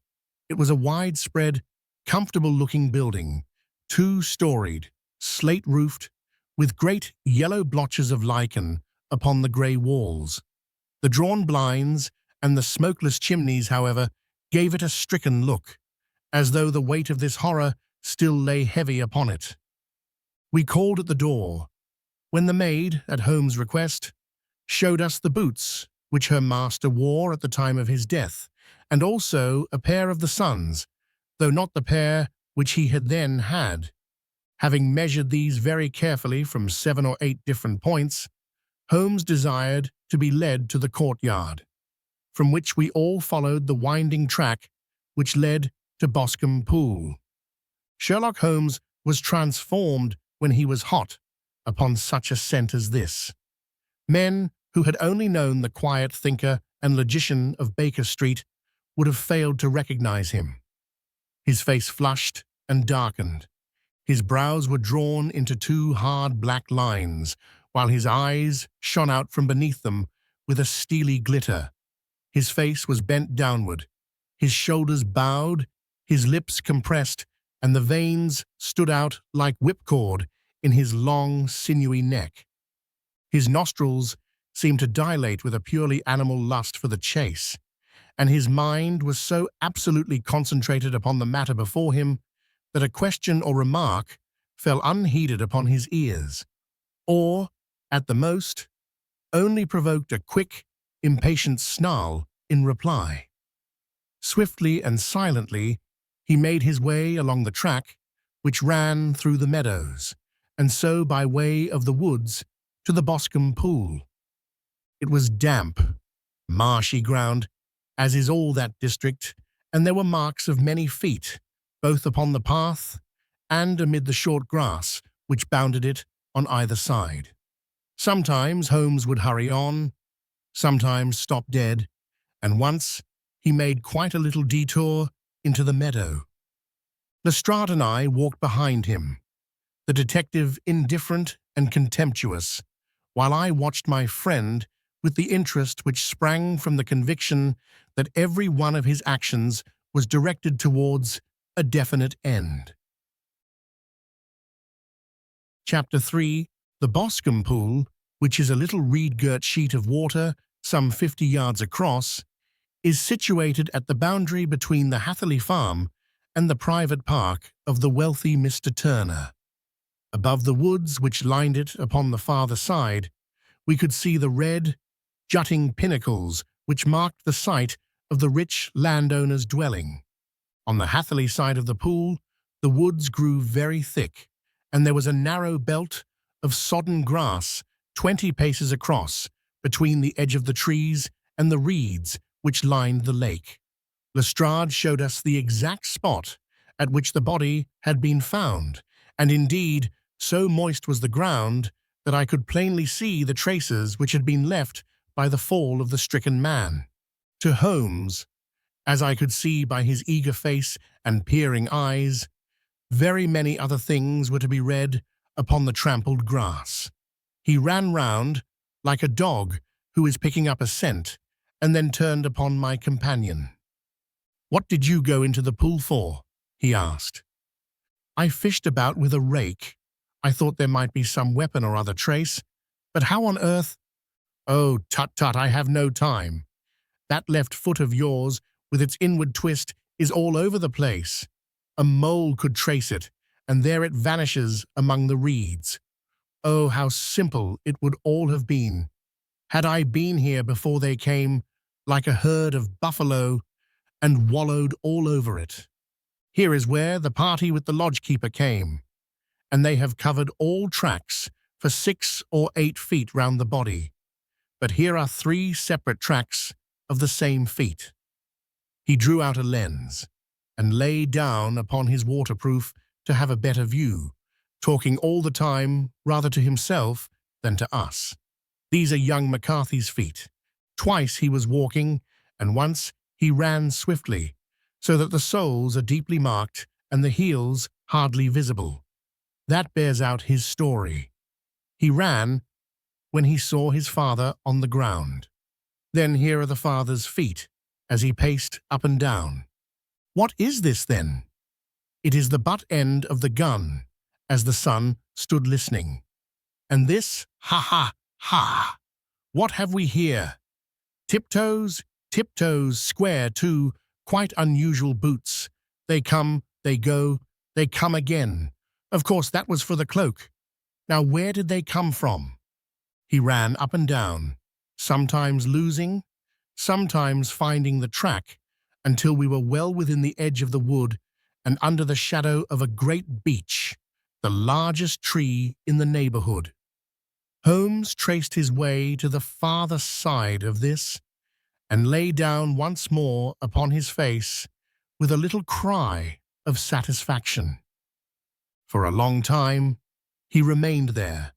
It was a widespread, comfortable-looking building, 2-storied, slate-roofed, with great yellow blotches of lichen upon the grey walls. The drawn blinds and the smokeless chimneys, however, gave it a stricken look. as though the weight of this horror still lay heavy upon it. We called at the door, when the maid, at Holmes' request, showed us the boots which her master wore at the time of his death, and also a pair of the son's, though not the pair which he had then had. Having measured these very carefully from 7 or 8 different points, Holmes desired to be led to the courtyard, from which we all followed the winding track which led to Boscombe Pool. Sherlock Holmes was transformed when he was hot upon such a scent as this. Men who had only known the quiet thinker and logician of Baker Street would have failed to recognize him. His face flushed and darkened. His brows were drawn into 2 hard black lines, while his eyes shone out from beneath them with a steely glitter. His face was bent downward, his shoulders bowed, his lips compressed, and the veins stood out like whipcord in his long, sinewy neck. His nostrils seemed to dilate with a purely animal lust for the chase, and his mind was so absolutely concentrated upon the matter before him that a question or remark fell unheeded upon his ears, or, at the most, only provoked a quick, impatient snarl in reply. Swiftly and silently, he made his way along the track which ran through the meadows, and so by way of the woods to the Boscombe Pool. It was damp, marshy ground, as is all that district, and there were marks of many feet, both upon the path and amid the short grass which bounded it on either side. Sometimes Holmes would hurry on, sometimes stop dead, and once he made quite a little detour into the meadow. Lestrade and I walked behind him, the detective indifferent and contemptuous, while I watched my friend with the interest which sprang from the conviction that every one of his actions was directed towards a definite end. Chapter 3. The Boscombe Pool, which is a little reed-girt sheet of water some 50 yards across, is situated at the boundary between the Hatherley Farm and the private park of the wealthy Mr. Turner. Above the woods which lined it upon the farther side, we could see the red, jutting pinnacles which marked the site of the rich landowner's dwelling. On the Hatherley side of the pool, the woods grew very thick, and there was a narrow belt of sodden grass 20 paces across between the edge of the trees and the reeds which lined the lake. Lestrade showed us the exact spot at which the body had been found, and indeed, so moist was the ground that I could plainly see the traces which had been left by the fall of the stricken man. To Holmes, as I could see by his eager face and peering eyes, very many other things were to be read upon the trampled grass. He ran round, like a dog who is picking up a scent, and then turned upon my companion. "What did you go into the pool for?" he asked. "I fished about with a rake. I thought there might be some weapon or other trace, but how on earth—" "Oh, tut-tut, I have no time. That left foot of yours, with its inward twist, is all over the place. A mole could trace it, and there it vanishes among the reeds. Oh, how simple it would all have been, had I been here before they came, like a herd of buffalo, and wallowed all over it. Here is where the party with the lodge-keeper came, and they have covered all tracks for 6 or 8 feet round the body. But here are 3 separate tracks of the same feet." He drew out a lens and lay down upon his waterproof to have a better view, talking all the time rather to himself than to us. "These are young McCarthy's feet. Twice he was walking, and once he ran swiftly, so that the soles are deeply marked and the heels hardly visible. That bears out his story. He ran when he saw his father on the ground. Then here are the father's feet, as he paced up and down. What is this, then? It is the butt end of the gun, as the son stood listening. And this, ha ha ha! What have we here? Tiptoes, square too, quite unusual boots, They come, they go, they come again. Of course, that was for the cloak. Now, where did they come from? He ran up and down, sometimes losing, sometimes finding the track, until we were well within the edge of the wood and under the shadow of a great beech, the largest tree in the neighborhood. Holmes traced his way to the farther side of this and lay down once more upon his face with a little cry of satisfaction. For a long time, he remained there,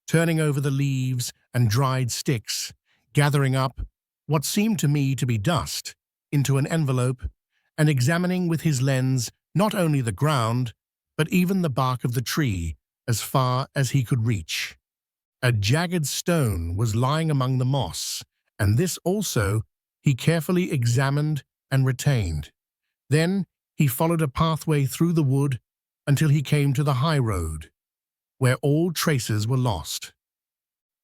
turning over the leaves and dried sticks, gathering up what seemed to me to be dust into an envelope, and examining with his lens not only the ground, but even the bark of the tree as far as he could reach. A jagged stone was lying among the moss, and this also he carefully examined and retained. Then he followed a pathway through the wood until he came to the high road, where all traces were lost.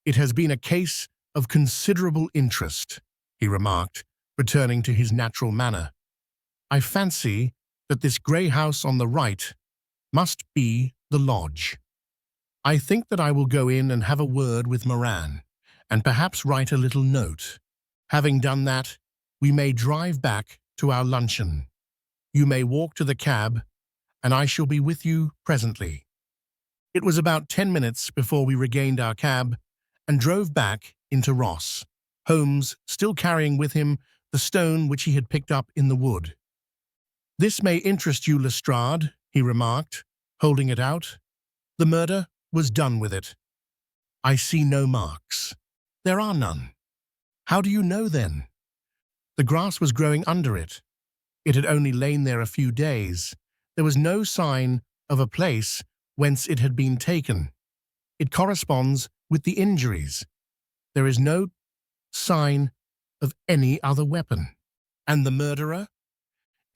"It has been a case of considerable interest," he remarked, returning to his natural manner. "I fancy that this grey house on the right must be the lodge. I think that I will go in and have a word with Moran, and perhaps write a little note. Having done that, we may drive back to our luncheon. You may walk to the cab, and I shall be with you presently." It was about 10 minutes before we regained our cab and drove back into Ross, Holmes still carrying with him the stone which he had picked up in the wood. "This may interest you, Lestrade," he remarked, holding it out. "The murder was done with it. I see no marks." "There are none." "How do you know, then?" "The grass was growing under it. It had only lain there a few days. There was no sign of a place whence it had been taken. It corresponds with the injuries. There is no sign of any other weapon." "And the murderer?"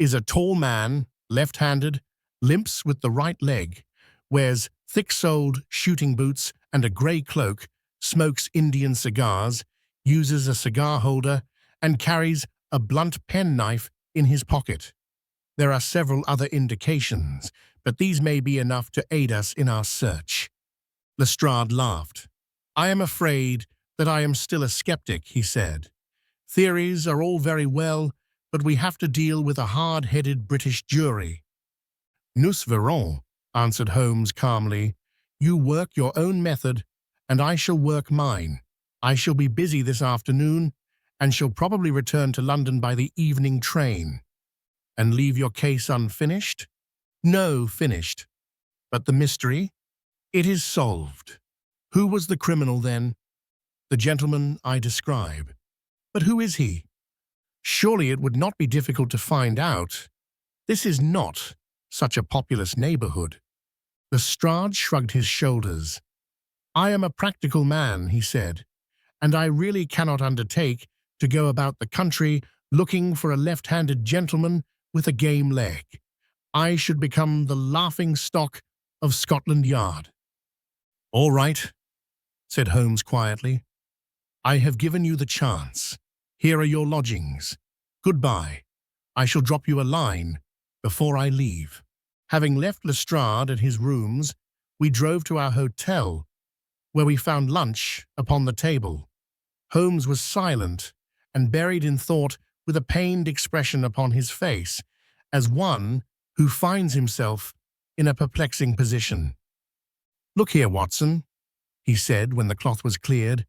"Is a tall man, left-handed, limps with the right leg, wears thick-soled shooting boots and a grey cloak, smokes Indian cigars, uses a cigar holder, and carries a blunt penknife in his pocket. There are several other indications, but these may be enough to aid us in our search." Lestrade laughed. "I am afraid that I am still a skeptic," he said. "Theories are all very well, but we have to deal with a hard-headed British jury." "Nous verrons," answered Holmes calmly. "You work your own method, and I shall work mine. I shall be busy this afternoon, and shall probably return to London by the evening train." "And leave your case unfinished?" "No, finished. But the mystery? It is solved." "Who was the criminal, then?" "The gentleman I describe." "But who is he?" "Surely it would not be difficult to find out. This is not such a populous neighborhood." Lestrade shrugged his shoulders. "I am a practical man," he said, "and I really cannot undertake to go about the country looking for a left-handed gentleman with a game leg. I should become the laughing-stock of Scotland Yard." "All right," said Holmes quietly. "I have given you the chance. Here are your lodgings. Goodbye. I shall drop you a line before I leave." Having left Lestrade at his rooms, we drove to our hotel, where we found lunch upon the table. Holmes was silent and buried in thought, with a pained expression upon his face, as one who finds himself in a perplexing position. "Look here, Watson," he said when the cloth was cleared.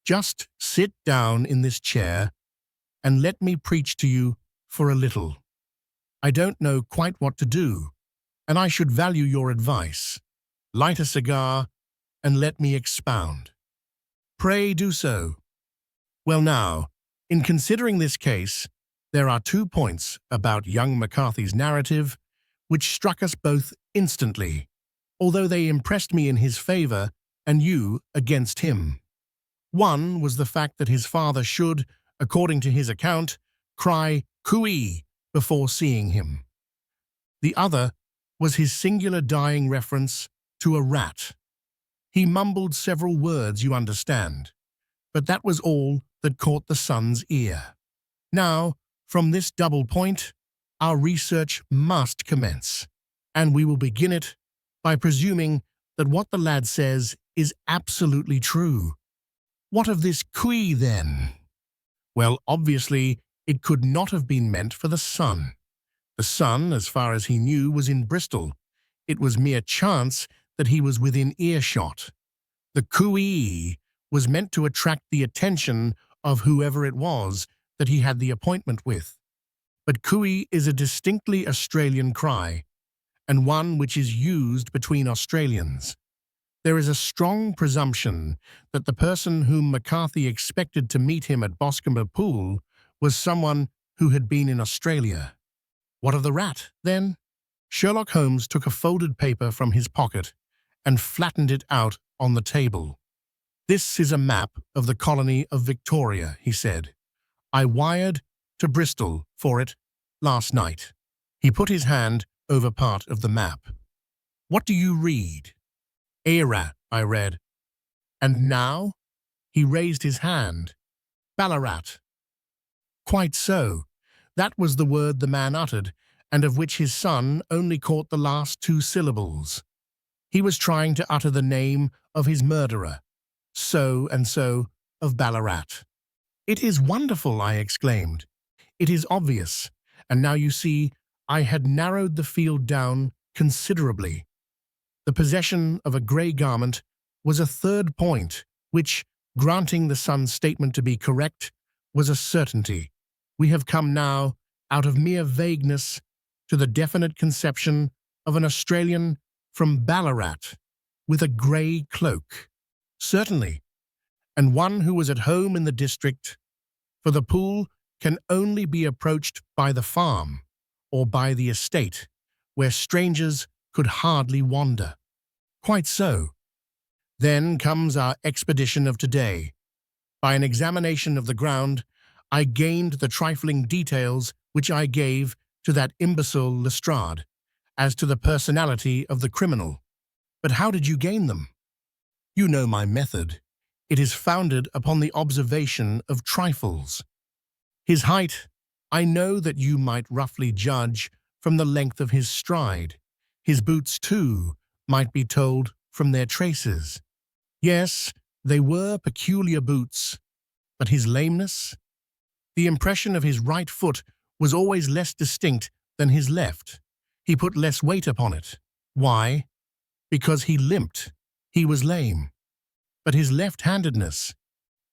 "Just sit down in this chair and let me preach to you for a little. I don't know quite what to do, and I should value your advice. Light a cigar and let me expound." "Pray do so." "Well now, in considering this case, there are 2 points about young McCarthy's narrative which struck us both instantly, although they impressed me in his favor and you against him. One was the fact that his father should, according to his account, cry "Cooey" before seeing him. The other was his singular dying reference to a rat. He mumbled several words, you understand, but that was all that caught the son's ear. Now, from this double point, Our research must commence, and we will begin it by presuming that what the lad says is absolutely true. What of this kui, then? Well, obviously, it could not have been meant for the sun. The sun, as far as he knew, was in Bristol. It was mere chance that he was within earshot. The kui was meant to attract the attention of whoever it was that he had the appointment with. But kui is a distinctly Australian cry, and one which is used between Australians. There is a strong presumption that the person whom McCarthy expected to meet him at Boscombe Pool was someone who had been in Australia. What of the rat, then? Sherlock Holmes took a folded paper from his pocket and flattened it out on the table. "This is a map of the colony of Victoria," he said. "I wired to Bristol for it last night." He put his hand over part of the map. "What do you read?" "Era," I read. "And now?" He raised his hand. "Ballarat." "Quite so. That was the word the man uttered, and of which his son only caught the last two syllables. He was trying to utter the name of his murderer, so and so of Ballarat. "It is wonderful," I exclaimed. "It is obvious, and now you see I had narrowed the field down considerably. The possession of a grey garment was a third point, which, granting the son's statement to be correct, was a certainty. We have come now, out of mere vagueness, to the definite conception of an Australian from Ballarat with a grey cloak. Certainly, and one who was at home in the district, for the pool can only be approached by the farm or by the estate, where strangers could hardly wander." "Quite so. Then comes our expedition of today. By an examination of the ground, I gained the trifling details which I gave to that imbecile Lestrade as to the personality of the criminal. But how did you gain them?" "You know my method. It is founded upon the observation of trifles. His height, I know that you might roughly judge from the length of his stride. His boots, too, might be told from their traces. Yes, they were peculiar boots. But his lameness? The impression of his right foot was always less distinct than his left. He put less weight upon it. Why? Because he limped. He was lame. But his left-handedness?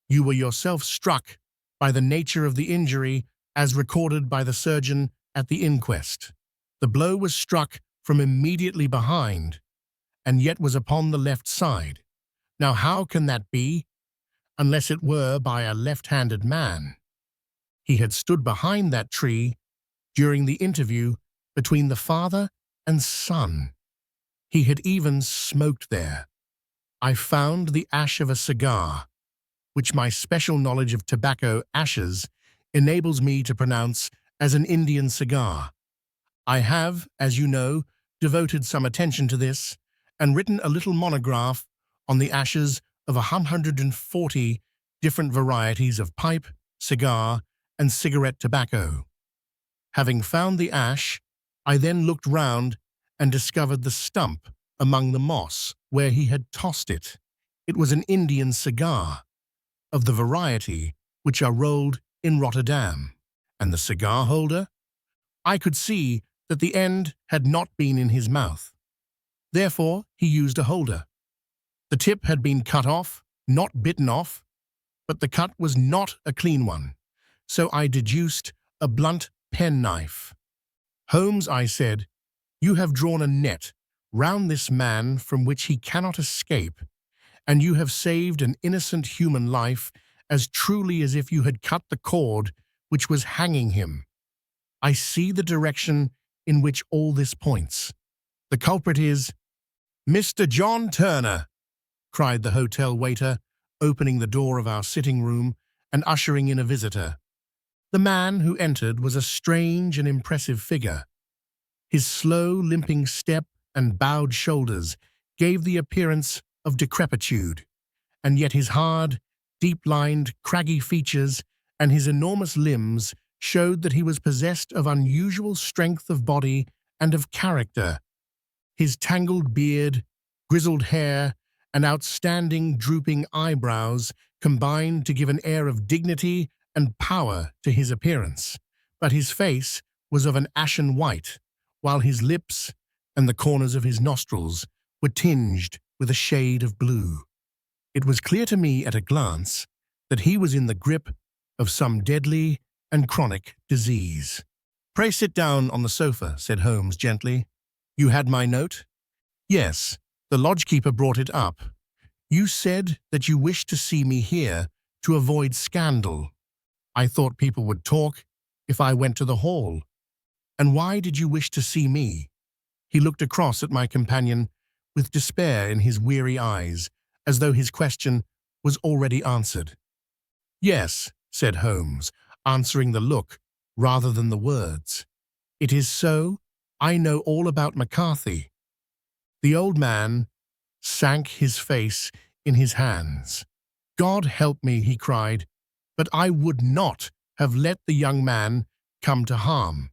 You were yourself struck by the nature of the injury as recorded by the surgeon at the inquest. The blow was struck from immediately behind, and yet was upon the left side. Now how can that be, unless it were by a left-handed man? He had stood behind that tree during the interview between the father and son. He had even smoked there. I found the ash of a cigar, which my special knowledge of tobacco ashes enables me to pronounce as an Indian cigar. I have, as you know, devoted some attention to this and written a little monograph on the ashes of 140 different varieties of pipe, cigar, and cigarette tobacco. Having found the ash, I then looked round and discovered the stump among the moss where he had tossed it. It was an Indian cigar, of the variety which are rolled in Rotterdam. And the cigar holder? I could see that the end had not been in his mouth. Therefore, he used a holder. The tip had been cut off, not bitten off, but the cut was not a clean one, so I deduced a blunt penknife. "Holmes," I said, "you have drawn a net round this man from which he cannot escape, and you have saved an innocent human life as truly as if you had cut the cord which was hanging him. I see the direction in which all this points. The culprit is—" "Mr. John Turner," cried the hotel waiter, opening the door of our sitting room and ushering in a visitor. The man who entered was a strange and impressive figure. His slow, limping step and bowed shoulders gave the appearance of decrepitude, and yet his hard, deep-lined, craggy features and his enormous limbs showed that he was possessed of unusual strength of body and of character. His tangled beard, grizzled hair, and outstanding drooping eyebrows combined to give an air of dignity and power to his appearance, but his face was of an ashen white, while his lips and the corners of his nostrils were tinged with a shade of blue. It was clear to me at a glance that he was in the grip of some deadly and chronic disease. "Pray sit down on the sofa," said Holmes gently. "You had my note?" "Yes, the lodgekeeper brought it up. You said that you wished to see me here to avoid scandal. I thought people would talk if I went to the hall. And why did you wish to see me?" He looked across at my companion with despair in his weary eyes, as though his question was already answered. "Yes," said Holmes, answering the look rather than the words. "It is so. I know all about McCarthy." The old man sank his face in his hands. "God help me," he cried, "but I would not have let the young man come to harm.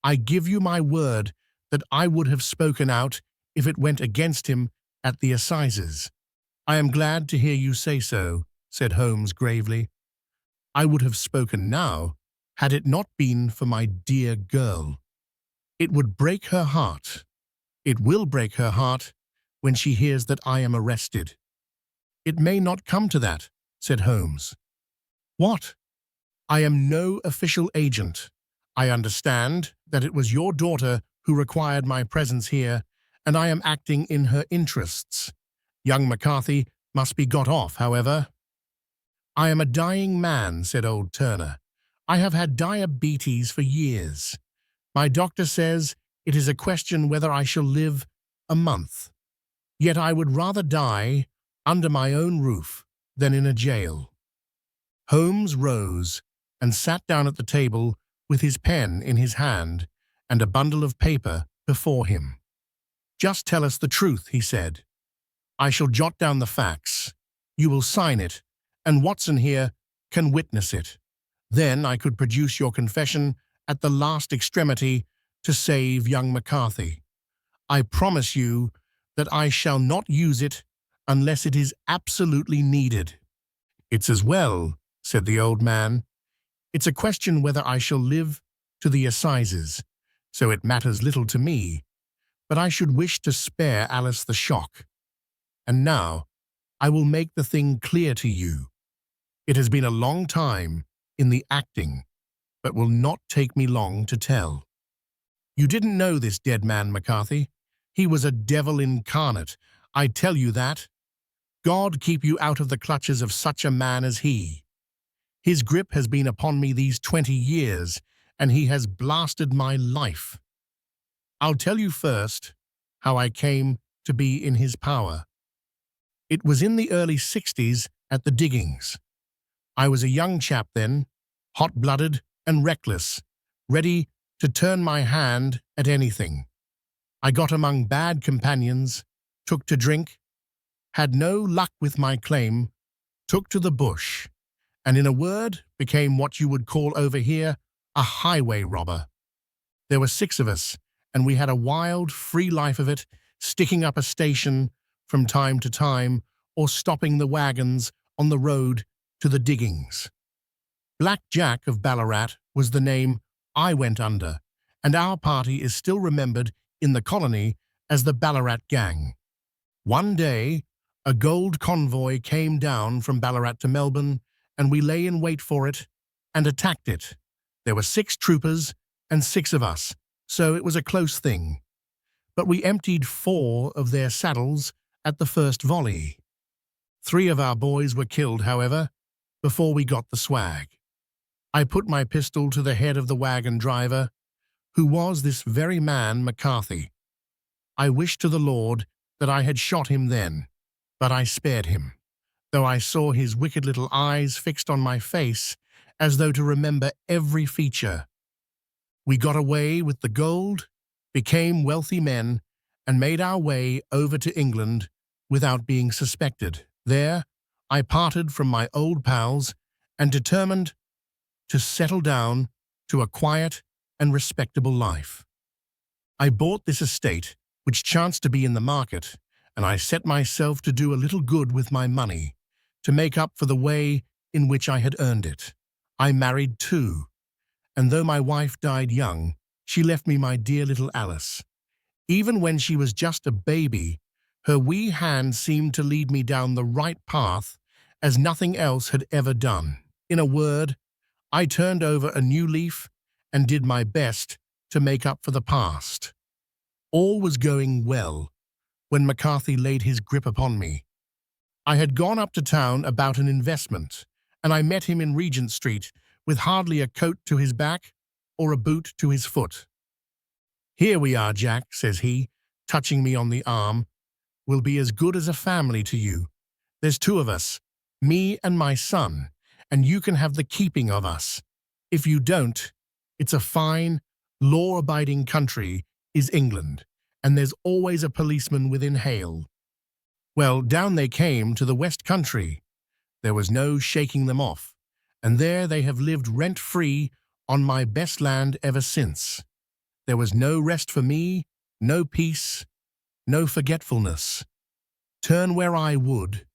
I give you my word that I would have spoken out if it went against him at the assizes." "I am glad to hear you say so," said Holmes gravely. "I would have spoken now had it not been for my dear girl. It would break her heart. It will break her heart when she hears that I am arrested." "It may not come to that," said Holmes. "What?" "I am no official agent. I understand that it was your daughter who required my presence here, and I am acting in her interests. Young McCarthy must be got off, however." "I am a dying man," said old Turner. "I have had diabetes for years. My doctor says it is a question whether I shall live a month. Yet I would rather die under my own roof than in a jail." Holmes rose and sat down at the table with his pen in his hand and a bundle of paper before him. "Just tell us the truth," he said. "I shall jot down the facts. You will sign it, and Watson here can witness it. Then I could produce your confession at the last extremity to save young McCarthy. I promise you that I shall not use it unless it is absolutely needed." "It's as well," said the old man. "It's a question whether I shall live to the assizes, so it matters little to me, but I should wish to spare Alice the shock. And now I will make the thing clear to you. It has been a long time in the acting, but will not take me long to tell. You didn't know this dead man, McCarthy. He was a devil incarnate, I tell you that. God keep you out of the clutches of such a man as he. His grip has been upon me these 20 years, and he has blasted my life. I'll tell you first how I came to be in his power. It was in the early 60s at the diggings. I was a young chap then, hot-blooded and reckless, ready to turn my hand at anything. I got among bad companions, took to drink, had no luck with my claim, took to the bush, and in a word became what you would call over here a highway robber. There were 6 of us, and we had a wild, free life of it, sticking up a station from time to time or stopping the wagons on the road to the diggings. Black Jack of Ballarat was the name I went under, and our party is still remembered in the colony as the Ballarat Gang. One day, a gold convoy came down from Ballarat to Melbourne, and we lay in wait for it and attacked it. There were 6 troopers and 6 of us, so it was a close thing. But we emptied 4 of their saddles at the first volley. 3 of our boys were killed, however, before we got the swag. I put my pistol to the head of the wagon driver, who was this very man McCarthy. I wished to the Lord that I had shot him then, but I spared him, though I saw his wicked little eyes fixed on my face as though to remember every feature. We got away with the gold, became wealthy men, and made our way over to England without being suspected. There, I parted from my old pals and determined to settle down to a quiet and respectable life. I bought this estate, which chanced to be in the market, and I set myself to do a little good with my money, to make up for the way in which I had earned it. I married too, and though my wife died young, she left me my dear little Alice. Even when she was just a baby, her wee hand seemed to lead me down the right path as nothing else had ever done. In a word, I turned over a new leaf and did my best to make up for the past. All was going well when McCarthy laid his grip upon me. I had gone up to town about an investment, and I met him in Regent Street with hardly a coat to his back or a boot to his foot. "Here we are, Jack," says he, touching me on the arm. "We'll be as good as a family to you. There's two of us, me and my son, and you can have the keeping of us. If you don't, it's a fine, law-abiding country is England, and there's always a policeman within hail." Well, down they came to the West Country. There was no shaking them off, and there they have lived rent-free on my best land ever since. There was no rest for me, no peace, no forgetfulness. Turn where I would,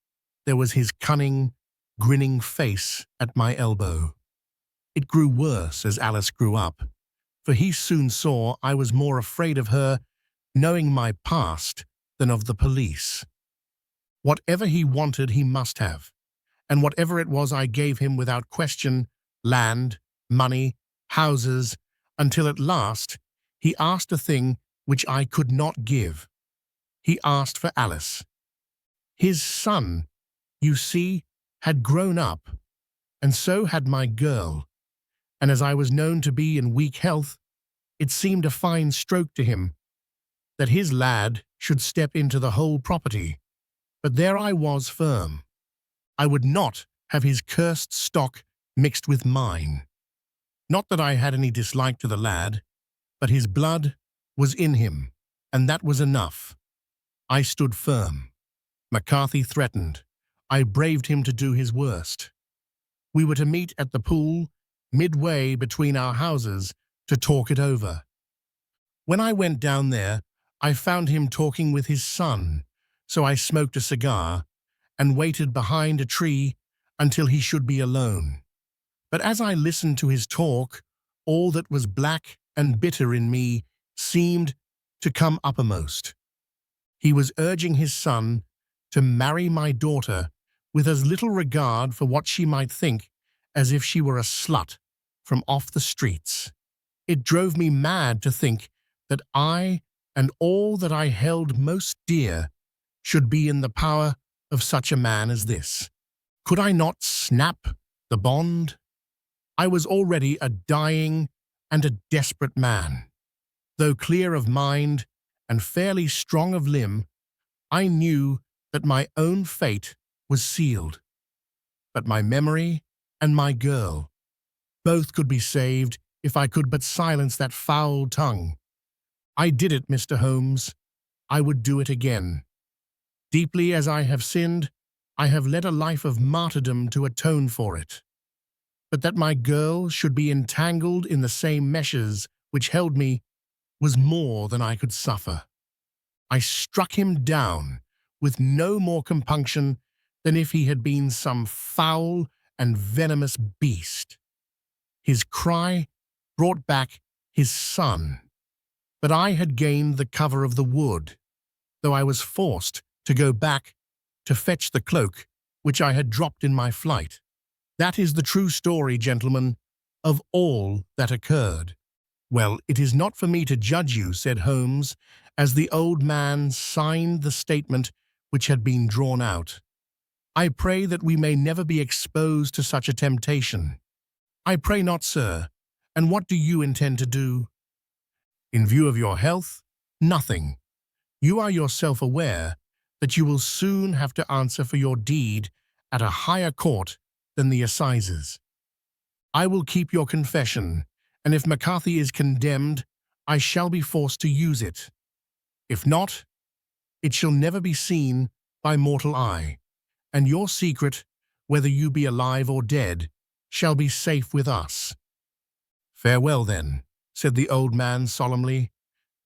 there was his cunning, grinning face at my elbow. It grew worse as Alice grew up, for he soon saw I was more afraid of her knowing my past than of the police. Whatever he wanted he must have, and whatever it was I gave him without question, land, money, houses, until at last he asked a thing which I could not give. He asked for Alice. His son, you see, had grown up, and so had my girl, and as I was known to be in weak health, it seemed a fine stroke to him that his lad should step into the whole property. But there I was firm. I would not have his cursed stock mixed with mine. Not that I had any dislike to the lad, but his blood was in him, and that was enough. I stood firm. McCarthy threatened. I braved him to do his worst. We were to meet at the pool, midway between our houses, to talk it over. When I went down there, I found him talking with his son, so I smoked a cigar and waited behind a tree until he should be alone. But as I listened to his talk, all that was black and bitter in me seemed to come uppermost. He was urging his son to marry my daughter with as little regard for what she might think as if she were a slut from off the streets. It drove me mad to think that I and all that I held most dear should be in the power of such a man as this. Could I not snap the bond? I was already a dying and a desperate man. Though clear of mind and fairly strong of limb, I knew that my own fate was sealed. But my memory and my girl, both could be saved if I could but silence that foul tongue. I did it, Mr. Holmes. I would do it again. Deeply as I have sinned, I have led a life of martyrdom to atone for it. But that my girl should be entangled in the same meshes which held me was more than I could suffer. I struck him down with no more compunction than if he had been some foul and venomous beast. His cry brought back his son, but I had gained the cover of the wood, though I was forced to go back to fetch the cloak which I had dropped in my flight. That is the true story, gentlemen, of all that occurred. Well, it is not for me to judge you, said Holmes, as the old man signed the statement which had been drawn out. I pray that we may never be exposed to such a temptation. I pray not, sir. And what do you intend to do? In view of your health, nothing. You are yourself aware that you will soon have to answer for your deed at a higher court than the assizes. I will keep your confession, and if McCarthy is condemned, I shall be forced to use it. If not, it shall never be seen by mortal eye, and your secret, whether you be alive or dead, shall be safe with us. "Farewell, then," said the old man solemnly.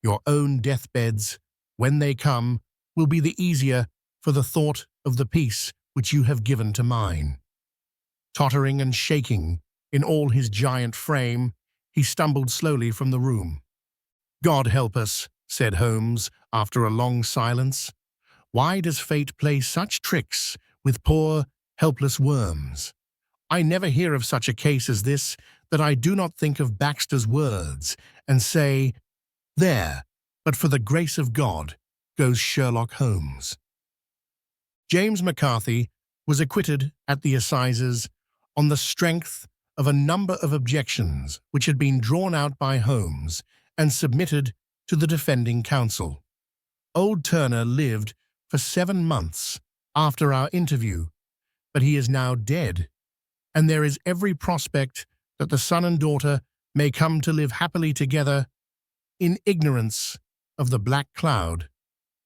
"Your own deathbeds, when they come, will be the easier for the thought of the peace which you have given to mine." Tottering and shaking in all his giant frame, he stumbled slowly from the room. "God help us," said Holmes, after a long silence. "Why does fate play such tricks with poor, helpless worms? I never hear of such a case as this that I do not think of Baxter's words and say, 'There, but for the grace of God, goes Sherlock Holmes.'" James McCarthy was acquitted at the assizes on the strength of a number of objections which had been drawn out by Holmes and submitted to the defending counsel. Old Turner lived for 7 months after our interview, but he is now dead, and there is every prospect that the son and daughter may come to live happily together in ignorance of the black cloud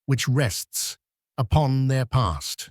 which rests upon their past.